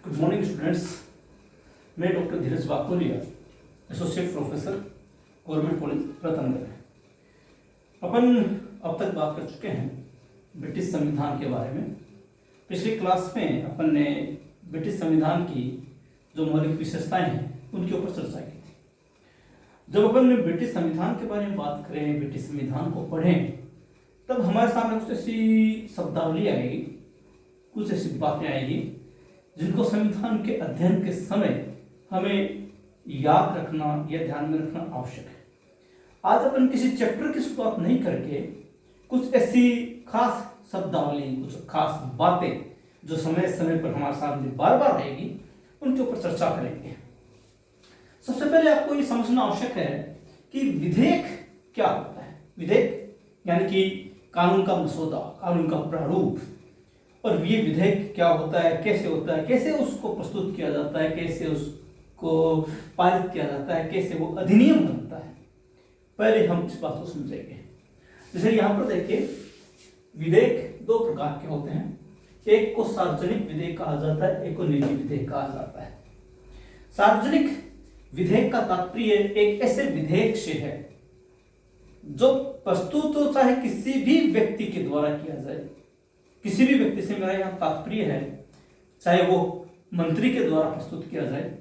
Good morning students. मैं doctor Dheeraj Wakolia, associate professor, government college Ratangarh. अपन अब तक बात कर चुके हैं ब्रिटिश संविधान के बारे में। पिछली क्लास में अपन ने ब्रिटिश संविधान की जो मौलिक विशेषताएं हैं उनके ऊपर चर्चा की थी। जब अपन ब्रिटिश संविधान के बारे में बात करें, ब्रिटिश संविधान को पढ़ें, तब हमारे सामने कुछ ऐसी शब्दावली आएगी, कुछ ऐसी बातें आएगी जिनको संविधान के अध्ययन के समय हमें याद रखना या ध्यान में रखना आवश्यक है। आज अपन किसी चैप्टर की शुरुआत नहीं करके कुछ ऐसी खास शब्दावली, कुछ खास बातें जो समय समय पर हमारे सामने बार बार आएगी, उनके ऊपर चर्चा करेंगे। सबसे पहले आपको ये समझना आवश्यक है कि विधेयक क्या होता है। विधेयक यानी कि कानून का मसौदा, कानून का प्रारूप। और ये विधेयक क्या होता है, कैसे होता है, कैसे उसको प्रस्तुत किया जाता है, कैसे उसको पारित किया जाता है, कैसे वो अधिनियम बनता है, पहले हम इस बात को समझेंगे। जैसे यहाँ पर देखिए, विधेयक दो प्रकार के होते हैं। एक को सार्वजनिक विधेयक कहा जाता है, एक को निजी विधेयक कहा जाता है। सार्वजनिक विधेयक का तात्पर्य एक ऐसे विधेयक से है जो प्रस्तुत हो चाहे किसी भी व्यक्ति के द्वारा किया जाए। किसी भी व्यक्ति से मेरा यहाँ तात्पर्य है, चाहे वो मंत्री के द्वारा प्रस्तुत किया जाए,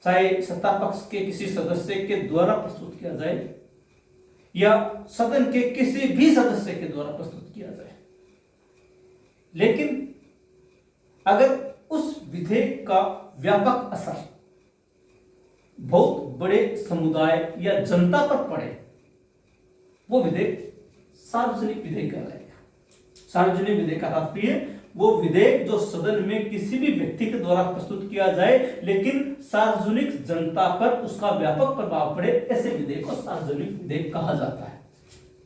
चाहे सत्ता पक्ष के किसी सदस्य के द्वारा प्रस्तुत किया जाए, या सदन के किसी भी सदस्य के द्वारा प्रस्तुत किया जाए। लेकिन अगर उस विधेयक का व्यापक असर बहुत बड़े समुदाय या जनता पर पड़े, वो विधेयक सार्वजनिक विधेयक कहलाएगा। सार्वजनिक विधेयक का तात्पर्य वो विधेयक जो सदन में किसी भी व्यक्ति के द्वारा प्रस्तुत किया जाए, लेकिन सार्वजनिक जनता पर उसका व्यापक प्रभाव पड़े, ऐसे विधेयक को सार्वजनिक विधेयक कहा जाता है।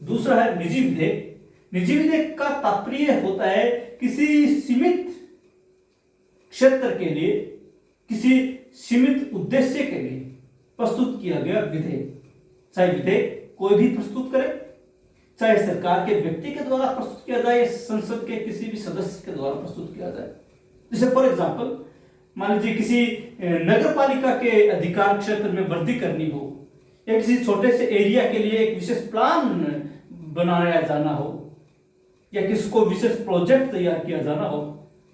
दूसरा है निजी विधेयक। निजी विधेयक का तात्पर्य होता है किसी सीमित क्षेत्र के लिए, किसी सीमित उद्देश्य के लिए प्रस्तुत किया गया विधेयक। चाहे विधेयक कोई भी प्रस्तुत करे, चाहे सरकार के व्यक्ति के द्वारा प्रस्तुत किया जाए, संसद के किसी भी सदस्य के द्वारा प्रस्तुत किया जाए। जैसे फॉर एग्जांपल, मान लीजिए किसी नगर पालिका के अधिकार क्षेत्र में वृद्धि करनी हो, या किसी छोटे से एरिया के लिए एक विशेष प्लान बनाया जाना हो, या किसी को विशेष प्रोजेक्ट तैयार किया जाना हो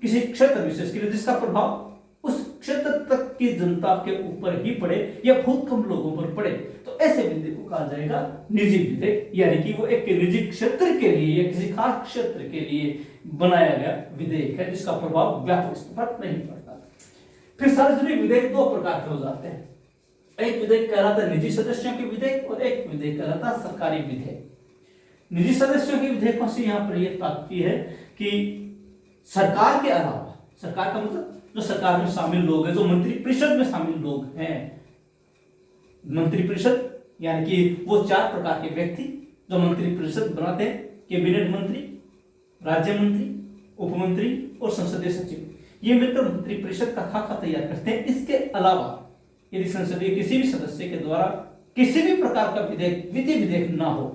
किसी क्षेत्र विशेष के लिए, जिसका प्रभाव उस क्षेत्र तक की जनता के ऊपर ही पड़े या बहुत कम लोगों पर पड़े, तो ऐसे विधेयक को कहा जाएगा निजी विधेयक। यानी कि वो एक निजी क्षेत्र के लिए या किसी खास क्षेत्र के लिए बनाया गया विधेयक है, जिसका प्रभाव व्यापक स्तर पर नहीं पड़ता। फिर सार्वजनिक विधेयक दो प्रकार के हो जाते हैं। एक विधेयक कहलाता है निजी सदस्यों के विधेयक, और एक विधेयक कहलाता है सरकारी विधेयक। निजी सदस्यों के विधेयकों से यहाँ पर यह तात्पर्य है कि सरकार के अलावा, सरकार का मतलब जो सरकार में शामिल लोग हैं, जो मंत्रिपरिषद में शामिल लोग हैं, मंत्रिपरिषद यानी कि वो चार प्रकार के व्यक्ति जो मंत्रिपरिषद बनाते हैं, कैबिनेट मंत्री, राज्य मंत्री, उपमंत्री और संसदीय सचिव, ये मिलकर मंत्रिपरिषद का खाका तैयार करते हैं। इसके अलावा यदि संसदीय किसी भी सदस्य के द्वारा किसी भी प्रकार का विधेयक, विधि विधेयक ना हो,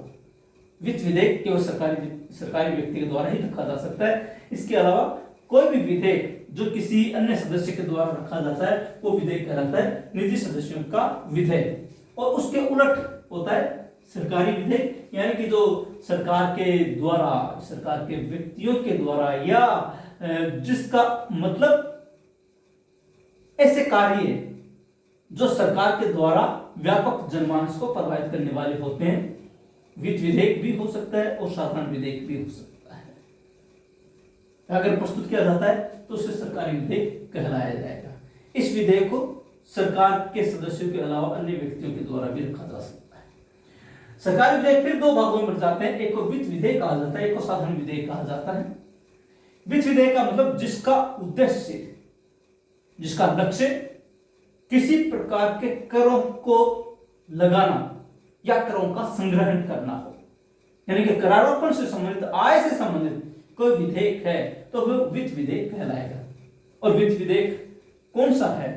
वित्त विधेयक केवल सरकारी व्यक्ति के द्वारा ही रखा जा सकता है। इसके अलावा कोई भी विधेयक जो किसी अन्य सदस्य के द्वारा रखा जाता है, वो विधेयक कहलाता है निजी सदस्यों का विधेयक। और उसके उलट होता है सरकारी विधेयक, यानी कि जो सरकार के द्वारा, सरकार के व्यक्तियों के द्वारा, या जिसका मतलब ऐसे कार्य जो सरकार के द्वारा व्यापक जनमानस को प्रभावित करने वाले होते हैं। वित्त विधेयक भी हो सकता है और साधारण विधेयक भी हो सकता है। अगर प्रस्तुत किया जाता है तो उसे सरकारी विधेयक कहलाया जाएगा। इस विधेयक को सरकार के सदस्यों के अलावा अन्य व्यक्तियों के द्वारा भी रखा जा सकता है। सरकारी विधेयक फिर दो भागों में बंट जाते हैं। एक को वित्त विधेयक कहा जाता है, एक को साधारण विधेयक कहा जाता है। वित्त विधेयक का मतलब जिसका उद्देश्य, जिसका लक्ष्य किसी प्रकार के करों को लगाना या करों का संग्रहण करना हो, यानी कि करारोपण से संबंधित, आय से संबंधित कोई विधेयक है तो वह वित्त विधेयक कहलाएगा। और वित्त विधेयक कौन सा है,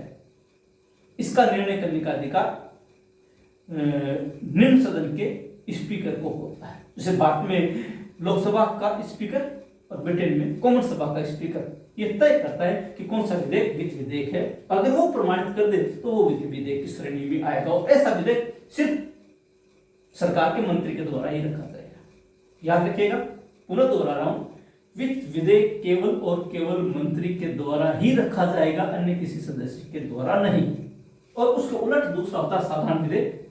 इसका निर्णय करने का अधिकार निम्न सदन के स्पीकर को होता है। जैसे भारत में लोकसभा का स्पीकर और ब्रिटेन में कॉमन सभा का स्पीकर ये तय करता है कि कौन सा विधेयक वित्त विधेयक है। अगर वो प्रमाणित कर दे तो वो वित्त विधेयक की श्रेणी में आएगा और ऐसा विधेयक सिर्फ सरकार के मंत्री के द्वारा ही रखा जाएगा। याद रखिएगा, पुनः दोहरा रहा हूं, वित्त विधेयक केवल और केवल मंत्री के द्वारा ही रखा जाएगा, अन्य किसी सदस्य के द्वारा नहीं। और उसके उलट दूसरा होता है साधारण विधेयक।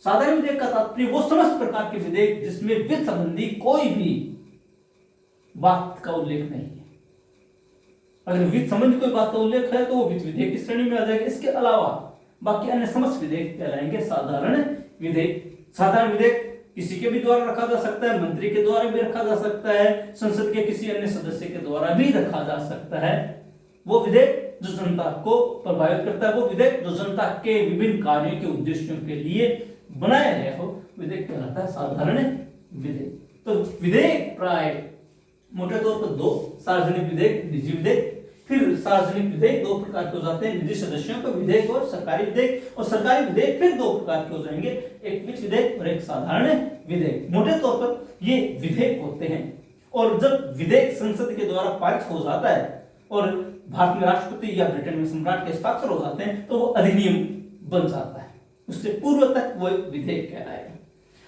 साधारण विधेयक का तात्पर्य वो समस्त प्रकार के विधेयक जिसमें वित्त संबंधी कोई भी बात का उल्लेख नहीं है। अगर वित्त संबंधी कोई बात का उल्लेख है तो वो वित्त विधेयक की श्रेणी में आ जाएगा। इसके अलावा बाकी अन्य समस्त विधेयक कहलाएंगे साधारण विधेयक। साधारण विधेयक किसी के भी द्वारा रखा जा सकता है, मंत्री के द्वारा भी रखा जा सकता है, संसद के किसी अन्य सदस्य के द्वारा भी रखा जा सकता है। वो विधेयक जो जनता को प्रभावित करता है, वो विधेयक जो जनता के विभिन्न कार्यों के उद्देश्यों के लिए बनाया गया हो, विधेयक कहलाता है साधारण विधेयक। तो विधेयक प्राय मोटे तौर पर दो, सार्वजनिक विधेयक, निजी विधेयक। फिर सार्वजनिक विधेयक दो प्रकार के हो जाते हैं, निजी सदस्यों का विधेयक और सरकारी विधेयक। और सरकारी विधेयक फिर दो प्रकार के हो जाएंगे, एक वित्त विधेयक और एक साधारण विधेयक। मोटे तौर पर ये विधेयक होते हैं। और जब विधेयक संसद के द्वारा पारित हो जाता है और भारत में राष्ट्रपति या ब्रिटेन में सम्राट के हस्ताक्षर हो जाते हैं तो वो अधिनियम बन जाता है। उससे पूर्व तक वो एक विधेयक कहलाएगा।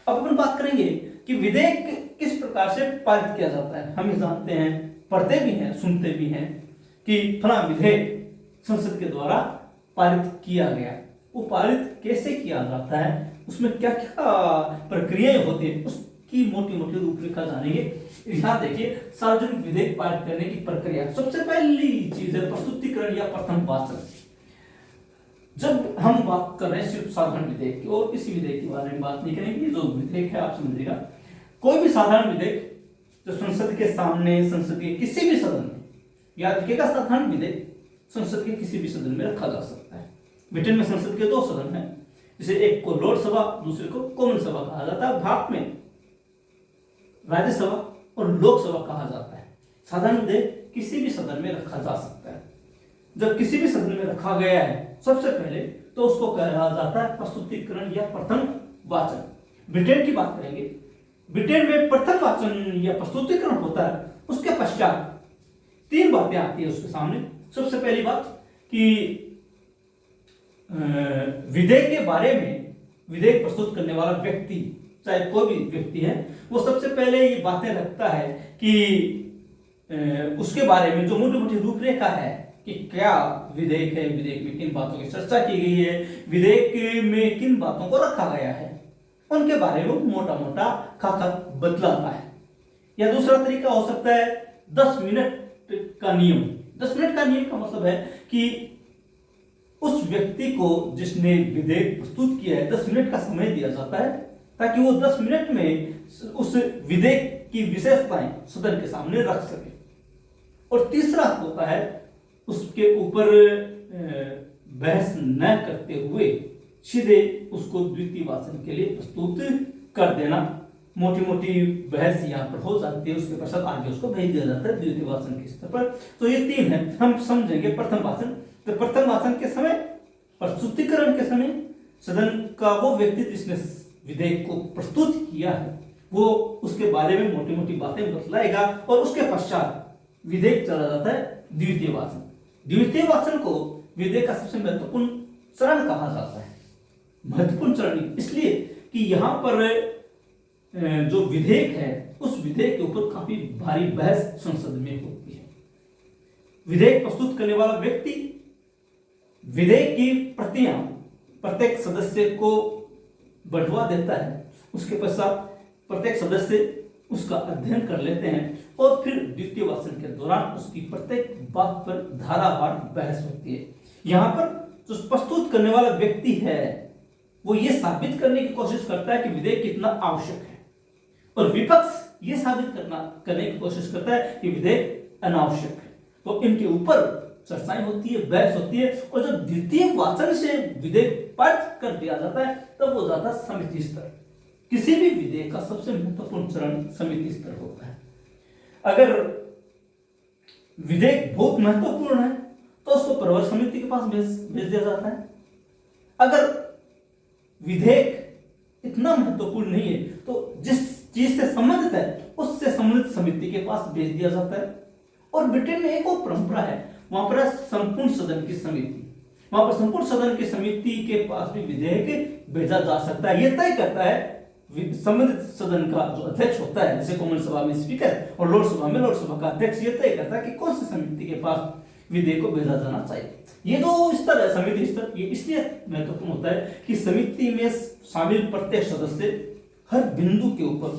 अब अपन बात करेंगे कि विधेयक किस प्रकार से पारित किया जाता है। हम जानते हैं, पढ़ते भी हैं, सुनते भी हैं कि फला विधेयक संसद के द्वारा पारित किया गया। वो पारित कैसे किया जाता है, उसमें क्या क्या प्रक्रियाएं होती है, उसकी मोटी मोटी रूपरेखा जानेंगे। यहाँ देखिए, सार्वजनिक विधेयक पारित करने की प्रक्रिया। सबसे पहली चीज है प्रस्तुतिकरण या प्रथम वाचन। जब हम बात कर रहे हैं सिर्फ साधारण विधेयक की और किसी विधेयक के बारे में बात नहीं करेंगे, जो विधेयक है आप समझिएगा, कोई भी साधारण विधेयक जो संसद के सामने, संसद के किसी भी सदन में, याद रखिएगा साधारण विधेयक संसद के किसी भी सदन में रखा जा सकता है। ब्रिटेन में संसद के दो सदन हैं, जिसे एक को लोकसभा, दूसरे को कॉमन सभा कहा जाता है। भारत में राज्यसभा और लोकसभा कहा जाता है। साधारण विधेयक किसी भी सदन में रखा जा सकता है। जब किसी भी सदन में रखा गया है, सबसे पहले तो उसको कहा जाता है प्रस्तुतिकरण या प्रथम वाचन। ब्रिटेन की बात करेंगे, ब्रिटेन में प्रथम वाचन या प्रस्तुतिकरण होता है। उसके पश्चात तीन बातें आती है उसके सामने। सबसे पहली बात कि विधेयक के बारे में विधेयक प्रस्तुत करने वाला व्यक्ति, चाहे कोई भी व्यक्ति है, वो सबसे पहले ये बातें रखता है कि उसके बारे में जो मोटी मोटी रूपरेखा है कि क्या विधेयक है, विधेयक में किन बातों की चर्चा की गई है, विधेयक में किन बातों को रखा गया है, उनके बारे में मोटा मोटा खाका बतलाता है। या दूसरा तरीका हो सकता है 10 मिनट का नियम। 10 मिनट का नियम का मतलब है कि उस व्यक्ति को जिसने विधेयक प्रस्तुत किया है 10 मिनट का समय दिया जाता है, ताकि वो 10 मिनट में उस विधेयक की विशेषताएं सदन के सामने रख सके। और तीसरा होता है उसके ऊपर बहस न करते हुए सीधे उसको द्वितीय वाचन के लिए प्रस्तुत कर देना। मोटी मोटी बहस यहाँ पर हो जाती है, उसके पश्चात आगे उसको भेज दिया जाता है द्वितीय वाचन के स्तर पर। तो ये तीन है, हम समझेंगे। प्रथम वाचन, तो प्रथम वाचन के समय, प्रस्तुतिकरण के समय सदन का वो व्यक्ति जिसने विधेयक को प्रस्तुत किया है वो उसके बारे में मोटी मोटी बातें बतलाएगा और उसके पश्चात विधेयक चला जाता है द्वितीय वाचन। द्वितीय वाचन को विधेयक का सबसे महत्वपूर्ण चरण कहा जाता है। महत्वपूर्ण चरण इसलिए कि यहाँ पर जो विधेयक है उस विधेयक के ऊपर काफी भारी बहस संसद में होती है। विधेयक प्रस्तुत करने वाला व्यक्ति विधेयक की प्रतियां प्रत्येक सदस्य को बंटवा देता है। उसके पश्चात प्रत्येक सदस्य उसका अध्ययन कर लेते हैं और फिर द्वितीय वाचन के दौरान उसकी प्रत्येक बात पर धारावार बहस होती है। यहाँ पर जो प्रस्तुत करने वाला व्यक्ति है वो ये साबित करने की कोशिश करता है कि विधेयक कितना आवश्यक है, और विपक्ष ये साबित करने की कोशिश करता है कि विधेयक अनावश्यक है। तो इनके ऊपर चर्चाएं होती है, बहस होती है, और जब द्वितीय वाचन से विधेयक पारित कर दिया जाता है तब वो जाता है समिति स्तर। किसी भी विधेयक का सबसे महत्वपूर्ण चरण समिति स्तर होता है। अगर विधेयक बहुत महत्वपूर्ण है तो उसको प्रवर समिति के पास भेज दिया जाता है। अगर विधेयक इतना महत्वपूर्ण नहीं है तो जिस चीज से संबंधित है उससे संबंधित समिति के पास भेज दिया जाता है। और ब्रिटेन में एक और परंपरा है, वहां पर संपूर्ण सदन की समिति, वहां पर संपूर्ण सदन की समिति के पास भी विधेयक भेजा जा सकता है। यह तय करता है संबंधित सदन का जो अध्यक्ष होता है, जैसे कॉमन सभा में स्पीकर और लोकसभा में लोकसभा का अध्यक्ष, ये तय करता है कि कौन सी समिति के पास विधेयक को भेजा जाना चाहिए। ये जो स्तर है समिति स्तर, ये इसलिए महत्वपूर्ण होता है कि समिति में शामिल प्रत्येक सदस्य हर बिंदु के ऊपर,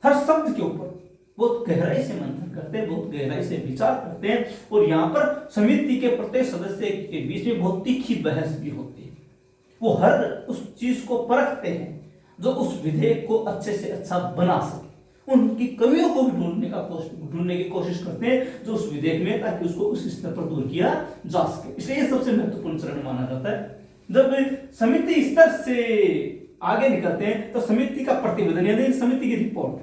हर शब्द के ऊपर बहुत गहराई से मंथन करते हैं, बहुत गहराई से विचार करते हैं। और यहाँ पर समिति के प्रत्येक सदस्य के बीच में बहुत तीखी बहस भी होती है। वो हर उस चीज को परखते हैं जो उस विधेयक को अच्छे से अच्छा बना सके, उनकी कमियों को भी ढूंढने की कोशिश करते हैं जो उस विधेयक में, ताकि उसको उस स्तर पर दूर किया जा सके। इसलिए ये सबसे महत्वपूर्ण चरण माना जाता है। जब समिति स्तर से आगे निकलते हैं तो समिति का प्रतिवेदन यानी समिति की रिपोर्ट,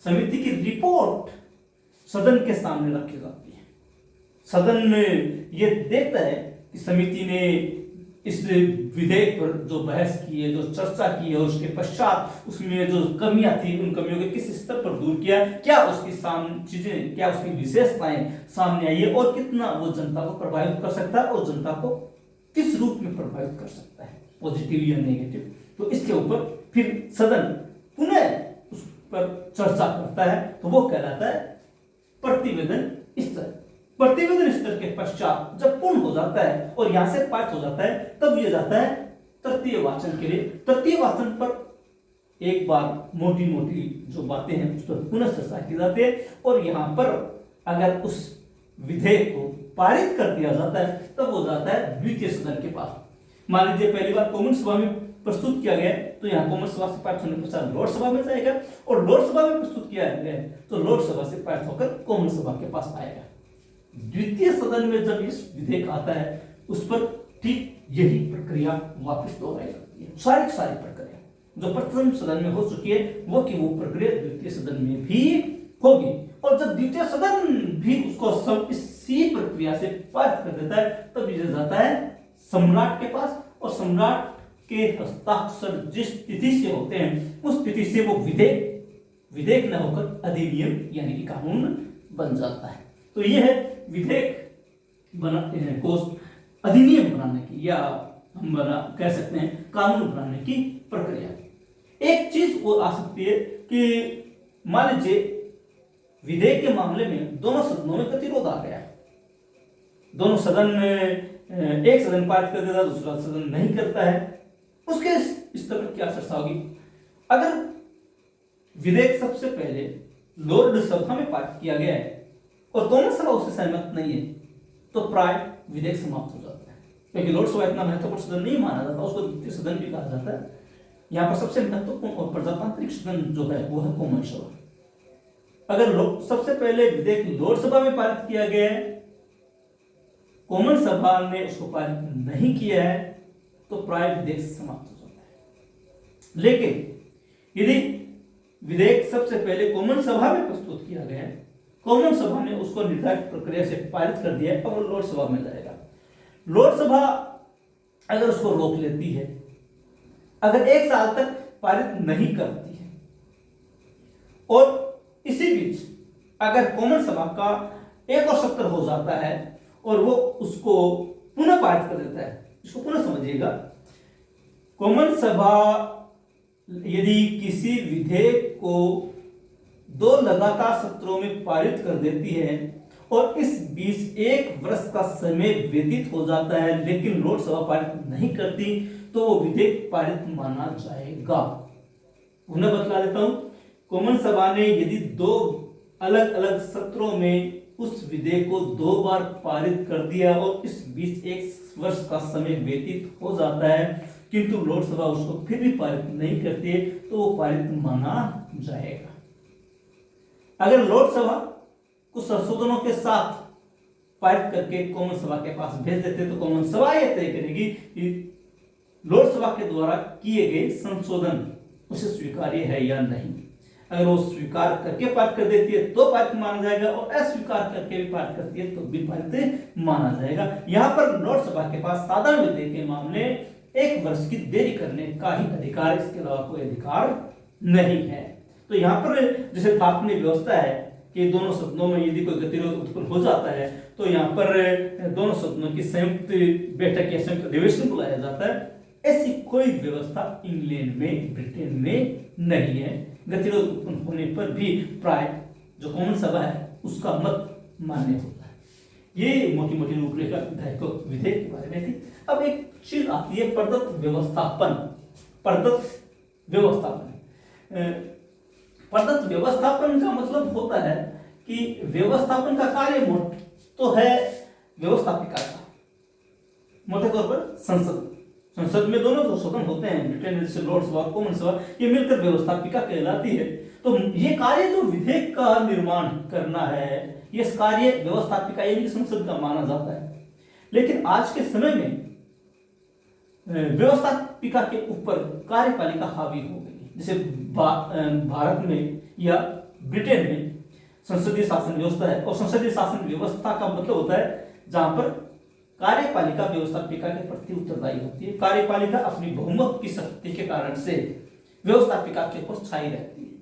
समिति की रिपोर्ट सदन के सामने रखी जाती है। सदन ये देखता है कि समिति ने इस विधेयक पर जो बहस की है, जो चर्चा की है, उसके पश्चात उसमें जो कमियां थी उन कमियों को किस स्तर पर दूर किया, क्या उसकी चीजें, क्या उसकी विशेषताएं सामने आई है और कितना वो जनता को प्रभावित कर सकता है और जनता को किस रूप में प्रभावित कर सकता है, पॉजिटिव या नेगेटिव। तो इसके ऊपर फिर सदन पुनः उस पर चर्चा करता है, तो वो कहलाता है प्रतिवेदन स्तर। प्रतिवेदन स्तर के पश्चात जब पूर्ण हो जाता है और यहां से पास हो जाता है, तब ये जाता है तृतीय वाचन के लिए। तृतीय वाचन पर एक बार मोटी मोटी जो बातें हैं उस पर पुनः चर्चा की जाती है। और यहां पर अगर उस विधेयक को पारित कर दिया जाता है तब वो जाता है द्वितीय सदन के पास। मान लीजिए पहली बार कॉमन सभा में प्रस्तुत किया गया तो यहाँ कॉमन सभा से पारित होने के पश्चात लोकसभा में जाएगा, और लोकसभा में प्रस्तुत किया गया तो लोकसभा से पारित होकर कॉमन सभा के पास आएगा। द्वितीय सदन में जब इस विधेयक आता है उस पर ठीक यही प्रक्रिया वापस दोहराई जाती है। सारी प्रक्रिया जो प्रथम सदन में हो चुकी है वो की वो प्रक्रिया द्वितीय सदन में भी होगी। और जब द्वितीय सदन भी उसको सब इसी प्रक्रिया से पारित कर देता है तब ये जाता है सम्राट के पास, और सम्राट के हस्ताक्षर जिस तिथि से होते हैं उस तिथि से वो विधेयक न होकर अधिनियम यानी कि कानून बन जाता है। तो यह है विधेयक बनाते हैं को अधिनियम बनाने की, या हम कह सकते हैं कानून बनाने की प्रक्रिया। एक चीज और आ सकती है कि मान लीजिए विधेयक के मामले में दोनों सदनों में गतिरोध आ गया, दोनों सदन में एक सदन पारित कर देता, दूसरा सदन नहीं करता है, उसके स्तर पर क्या चर्चा होगी। अगर विधेयक सबसे पहले लोर्ड सभा में पारित किया गया है और कॉमन सभा उससे सहमत नहीं है तो प्राय विधेयक समाप्त हो जाता है, क्योंकि लोकसभा इतना महत्वपूर्ण सदन नहीं माना जाता, उसको द्वितीय सदन भी कहा जाता है। यहाँ पर सबसे महत्वपूर्ण और प्रजातांत्रिक सदन जो है वो है कॉमन सभा। अगर सबसे पहले विधेयक लोकसभा में पारित किया गया है, कॉमन सभा ने उसको पारित नहीं किया है, तो प्राय विधेयक समाप्त हो जाता है। लेकिन यदि विधेयक सबसे पहले कॉमन सभा में प्रस्तुत किया गया है, कॉमन सभा ने उसको निर्धारित प्रक्रिया से पारित कर दिया है, अब वो लोकसभा में जाएगा। लोकसभा अगर उसको रोक लेती है, अगर 1 साल तक पारित नहीं करती है, और इसी बीच अगर कॉमन सभा का 1 और 70 हो जाता है और वो उसको पुनः पारित कर देता है, इसको पुनः समझिएगा, कॉमन सभा यदि किसी विधेयक को 2 लगातार सत्रों में पारित कर देती है और इस बीच 1 वर्ष का समय व्यतीत हो जाता है लेकिन लोकसभा पारित नहीं करती, तो वो विधेयक पारित माना जाएगा। पुनः बतला देता हूं, कॉमन सभा ने यदि 2 अलग अलग सत्रों में उस विधेयक को 2 बार पारित कर दिया और इस बीच 1 वर्ष का समय व्यतीत हो जाता है किंतु लोकसभा उसको फिर भी पारित नहीं करती है, तो वो पारित माना जाएगा। अगर लोकसभा कुछ संशोधनों के साथ पारित करके कॉमन सभा के पास भेज देते तो कॉमन सभा यह तय करेगी कि लोकसभा के द्वारा किए गए संशोधन उसे स्वीकार्य है या नहीं। अगर वो स्वीकार करके पारित कर देती है तो पारित माना जाएगा, और अस्वीकार करके भी पारित करती है तो भी पारित माना जाएगा। यहाँ पर लोकसभा के पास साधारण विधेयक के मामले 1 वर्ष की देरी करने का ही अधिकार, इसके अलावा कोई अधिकार नहीं है। तो यहाँ पर जैसे भारत में व्यवस्था है कि दोनों सदनों में यदि कोई गतिरोध उत्पन्न हो जाता है तो यहाँ पर दोनों सदनों की संयुक्त बैठक या संयुक्त अधिवेशन बुलाया जाता है। ऐसी कोई व्यवस्था इंग्लैंड में, ब्रिटेन में नहीं है। गतिरोध उत्पन्न होने पर भी प्राय जो कॉमन सभा है उसका मत मान्य होता है। ये मोटी मोटी रूपरेखा विधेयक के बारे में थी। अब एक चीज आती है प्रदत्त व्यवस्थापन। प्रदत्त व्यवस्थापन का मतलब होता है कि व्यवस्थापन का कार्य तो है व्यवस्थापिका का, मोटे तौर पर संसद में दोनों जो सदन होते हैं, ब्रिटेन में जैसे लॉर्ड सभा, कॉमन सभा, ये मिलकर व्यवस्थापिका कहलाती है। तो ये कार्य जो विधेयक का निर्माण करना है, ये कार्य व्यवस्थापिका यानी संसद का माना जाता है। लेकिन आज के समय में व्यवस्थापिका के ऊपर कार्यपालिका हावी हो गई। जैसे भारत में या ब्रिटेन में संसदीय शासन व्यवस्था है, और संसदीय शासन व्यवस्था का मतलब होता है जहां पर कार्यपालिका व्यवस्थापिका के प्रति उत्तरदायी होती है। कार्यपालिका अपनी बहुमत की शक्ति के कारण से व्यवस्थापिका के ऊपर छाई रहती है।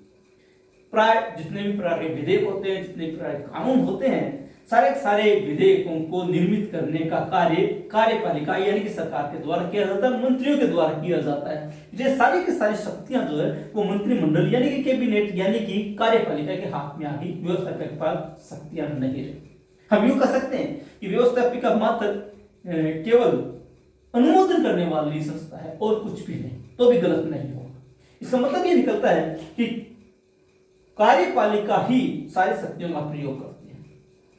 प्राय जितने भी प्रकार के विधेयक होते हैं, जितने प्रकार के कानून होते हैं, सारे विधेयकों को निर्मित करने का कार्य कार्यपालिका यानी कि सरकार के द्वारा किया जाता है, मंत्रियों के द्वारा किया जाता है। ये सारी की सारी शक्तियां जो है वो मंत्रिमंडल यानी कि कैबिनेट यानी कि कार्यपालिका के हाथ में आ गई। व्यवस्थापिका के पास शक्तियां नहीं रही। हम यूं कह सकते हैं कि व्यवस्थापिका मात्र केवल अनुमोदन करने वाली संस्था है और कुछ भी नहीं, तो भी गलत नहीं होगा। इसका मतलब ये निकलता है कि कार्यपालिका ही सारी शक्तियों का प्रयोग करती है।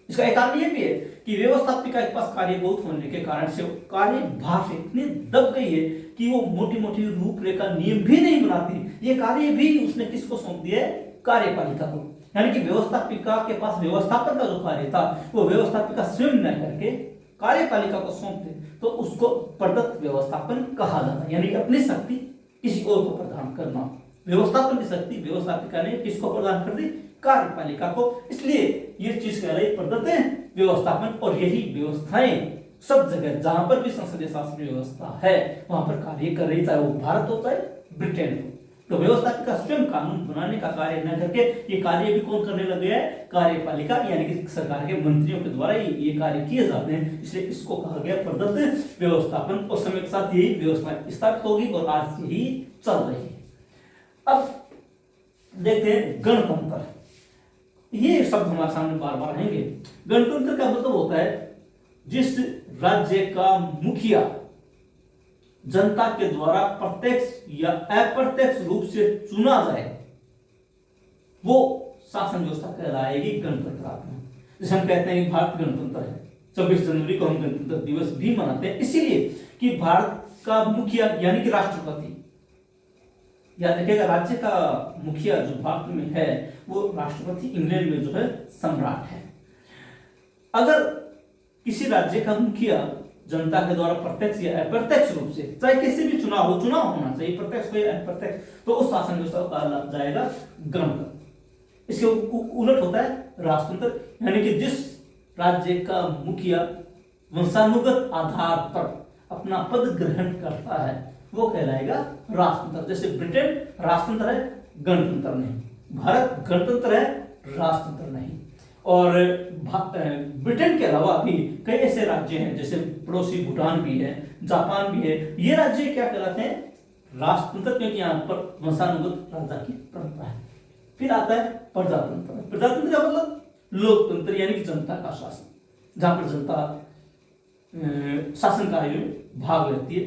इसका एक कारण ये भी है कि व्यवस्थापिका के पास कार्य बहुत होने के कारण से कार्य भार से इतनी दब गई है कि वो मोटी मोटी रूपरेखा नियम भी नहीं बनाती। ये कार्य भी उसने किसको सौंप दिया है? कार्यपालिका को। यानी कि व्यवस्थापिका के पास व्यवस्थापन का जो कार्य था वो व्यवस्थापिका स्वयं न करके कार्यपालिका को सौंप दे तो उसको प्रदत्त व्यवस्थापन कहा जाता है। यानी कि अपनी शक्ति किसी और को प्रदान करना। व्यवस्थापन की शक्ति व्यवस्थापिका ने किसको प्रदान कर दी? कार्यपालिका को। इसलिए ये चीज कहलाई प्रदत्त व्यवस्थापन। और यही व्यवस्थाएं सब जगह जहां पर भी संसदीय शासन व्यवस्था है वहां पर कार्य कर रही, चाहे वो भारत हो चाहे ब्रिटेन हो। तो व्यवस्थापिका स्वयं कानून बनाने का कार्य न करके ये कार्य भी कौन करने लग गया है? कार्यपालिका यानी कि सरकार के मंत्रियों के द्वारा ये कार्य किए जाते हैं। इसलिए इसको कहा गया प्रदत्त व्यवस्थापन। और समय के साथ यही व्यवस्था स्थापित होगी और आज यही चल रही है। अब देखते हैं गणतंत्र। ये शब्द हमारे सामने बार बार आएंगे। गणतंत्र का मतलब होता है जिस राज्य का मुखिया जनता के द्वारा प्रत्यक्ष या अप्रत्यक्ष रूप से चुना जाए वो शासन व्यवस्था कहलाएगी गणतंत्र। जैसे हम कहते हैं कि भारत गणतंत्र है, 26 जनवरी को हम गणतंत्र दिवस भी मनाते हैं, इसीलिए कि भारत का मुखिया यानी कि राष्ट्रपति, याद रखिएगा राज्य का मुखिया जो भारत में है वो राष्ट्रपति, इंग्लैंड में जो है सम्राट है। अगर किसी राज्य का मुखिया जनता के द्वारा प्रत्यक्ष या अप्रत्यक्ष रूप से, चाहे किसी भी चुनाव होना चाहिए, प्रत्यक्ष हो या अप्रत्यक्ष, तो उस शासन व्यवस्था को कहा जाएगा गणतंत्र। इसके उलट होता है राजतंत्र, यानी कि जिस राज्य का मुखिया वंशानुगत आधार पर अपना पद ग्रहण करता है वो कहलाएगा राजतंत्र। जैसे ब्रिटेन राजतंत्र है, गणतंत्र नहीं। भारत गणतंत्र है, राजतंत्र नहीं। और ब्रिटेन के अलावा भी कई ऐसे राज्य हैं जैसे पड़ोसी भूटान भी है, जापान भी है। ये राज्य क्या कहलाते हैं? राजतंत्र, क्योंकि यहाँ पर वंशानुगत राजा की परंपरा है। फिर आता है प्रजातंत्र। प्रजातंत्र का मतलब लोकतंत्र यानी कि जनता का शासन, जहां पर जनता शासन कार्य में भाग लेती है।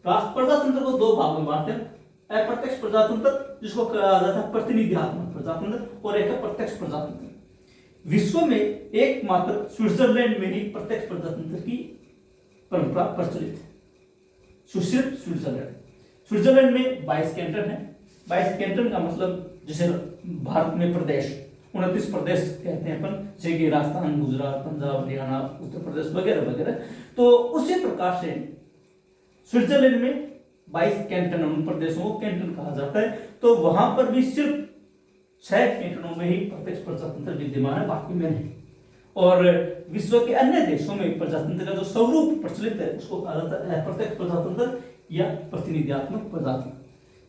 प्रजातंत्र को दो भाग में बांटते हैं। अप्रत्यक्ष प्रजातंत्र जिसको कहा जाता है प्रतिनिधित्व प्रजातंत्र, और एक है प्रत्यक्ष प्रजातंत्र। विश्व में एकमात्र स्विट्जरलैंड में ही प्रत्यक्ष प्रजातंत्र की परंपरा प्रचलित है। स्विट्जरलैंड में 22 कैंटन है। 22 कैंटन का मतलब जैसे भारत में प्रदेश 29 प्रदेश कहते हैं अपन, जैसे कि राजस्थान, गुजरात, पंजाब, हरियाणा, उत्तर प्रदेश वगैरह वगैरह। तो उसी प्रकार से स्विट्जरलैंड में 22 कैंटन, उन प्रदेशों को कैंटन कहा जाता है। तो वहां पर भी सिर्फ 6 कैंटनों में ही प्रत्यक्ष प्रजातंत्र विद्यमान है, बाकी में नहीं। और विश्व के अन्य देशों में प्रजातंत्र का जो स्वरूप प्रचलित है उसको कहा जाता है प्रत्यक्ष प्रजातंत्र या प्रतिनिधित्व प्रजातंत्र।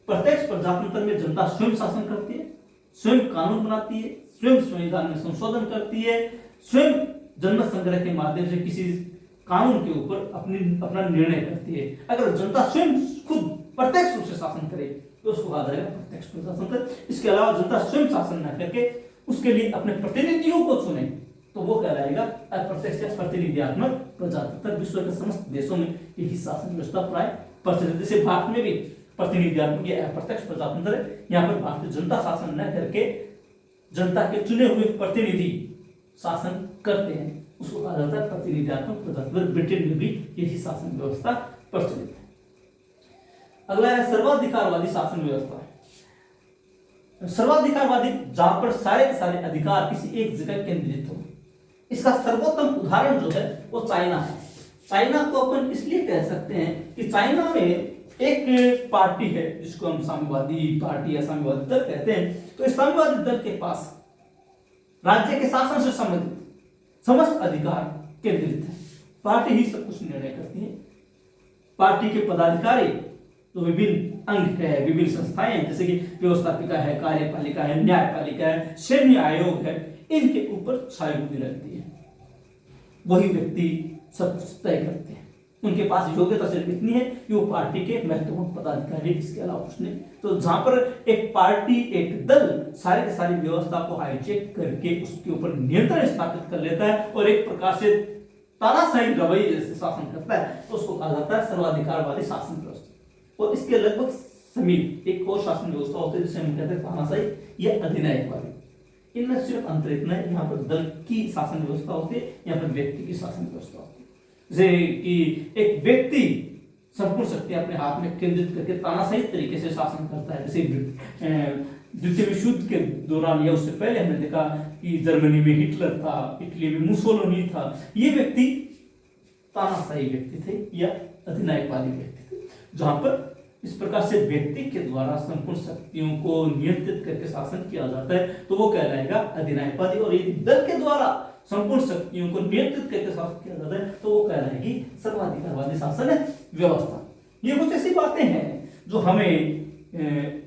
प्रत्यक्ष प्रजातंत्र में जनता स्वयं शासन करती है स्वयं कानून बनाती है, स्वयं संविधान में संशोधन करती है, स्वयं जनमत संग्रह के माध्यम से किसी कानून के ऊपर अपना निर्णय करती है। अगर जनता स्वयं खुद प्रत्यक्ष रूप से शासन करे तो उसको कहा जाएगा प्रत्यक्ष प्रजातंत्र। इसके अलावा जनता स्वयं शासन न करके उसके लिए अपने प्रतिनिधियों को चुने तो वो कहलाएगा अप्रत्यक्ष या प्रतिनिधियात्मक प्रजातंत्र। विश्व के समस्त देशों में यही शासन व्यवस्था प्राय प्रचलित। जैसे भारत में भी प्रतिनिधियात्मक या अप्रत्यक्ष प्रजातंत्र है। यहाँ पर भारतीय जनता शासन न करके जनता के चुने हुए प्रतिनिधि शासन करते हैं, उसको कहा जाता है प्रतिनिधियात्मक प्रजातंत्र। ब्रिटेन में भी यही शासन व्यवस्था प्रचलित है। अगला है सर्वाधिकारवादी शासन व्यवस्था। सर्वाधिकारवादी जहां पर सारे के सारे अधिकार किसी एक जगह केंद्रित हो। इसका सर्वोत्तम उदाहरण जो है वो चाइना है। चाइना को अपन इसलिए कह सकते हैं कि चाइना में एक पार्टी है जिसको हम साम्यवादी पार्टी या साम्यवादी दल कहते हैं। तो इस साम्यवादी दल के पास राज्य के शासन से संबंधित समस्त अधिकार केंद्रित है। पार्टी ही सब कुछ निर्णय करती है। पार्टी के पदाधिकारी तो विभिन्न अंग है, विभिन्न संस्थाएं हैं, जैसे कि व्यवस्थापिका है, कार्यपालिका है, न्यायपालिका है, सैन्य आयोग है, इनके ऊपर छाई हुई रहती है। वही व्यक्ति सब तय करते हैं। उनके पास योग्यता सिर्फ इतनी है कि वो पार्टी के महत्वपूर्ण पदाधिकारी, इसके अलावा कुछ नहीं। तो जहां पर एक पार्टी, एक दल सारे के सारी व्यवस्था को हाईचेक करके उसके ऊपर नियंत्रण स्थापित कर लेता है और एक प्रकार से तानाशाही रवैये जैसे शासन करता है, तो उसको कहा जाता है सर्वाधिकारवादी शासन व्यवस्था। और इसके लगभग समीप एक और शासन व्यवस्था होती है जिसे हम कहते हैं तानाशाही या अधिनायकवादी। इनमें सिर्फ अंतर इतना है, यहाँ पर दल की शासन व्यवस्था होती है, यहाँ पर व्यक्ति की शासन व्यवस्था होती है। जैसे कि एक व्यक्ति संपूर्ण शक्ति अपने हाथ में केंद्रित करके तानाशाही तरीके से शासन करता है। जैसे द्वितीय विश्व युद्ध के दौरान या उससे पहले हमने देखा कि जर्मनी में हिटलर था, इटली में मुसोलिनी था। ये व्यक्ति तानाशाही व्यक्ति थे या अधिनायकवादी व्यक्ति थे, जहां पर इस प्रकार से व्यक्ति के द्वारा संपूर्ण शक्तियों को नियंत्रित करके शासन किया जाता है तो वो कहलाएगा अधिनायकवादी। और यदि दल के द्वारा संपूर्ण शक्तियों को नियंत्रित करके शासन किया जाता है तो वो कहलाएगी सर्वाधिकारवादी शासन व्यवस्था। ये कुछ ऐसी बातें हैं जो हमें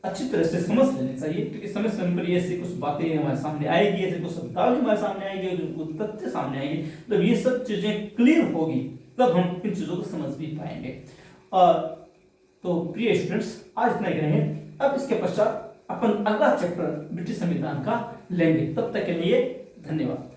अच्छी तरह से समझ लेनी चाहिए, क्योंकि समय समय पर ऐसी कुछ बातें हमारे सामने आएगी, ऐसे कुछ शब्दावली हमारे सामने आएगी, कुछ तथ्य सामने आएंगे। जब ये सब चीजें क्लियर होगी तब हम इन चीजों को समझ भी पाएंगे। और तो प्रिय स्टूडेंट्स, आज इतना ही रहेंगे। अब इसके पश्चात अपन अगला चैप्टर ब्रिटिश संविधान का लेंगे। तब तक के लिए धन्यवाद।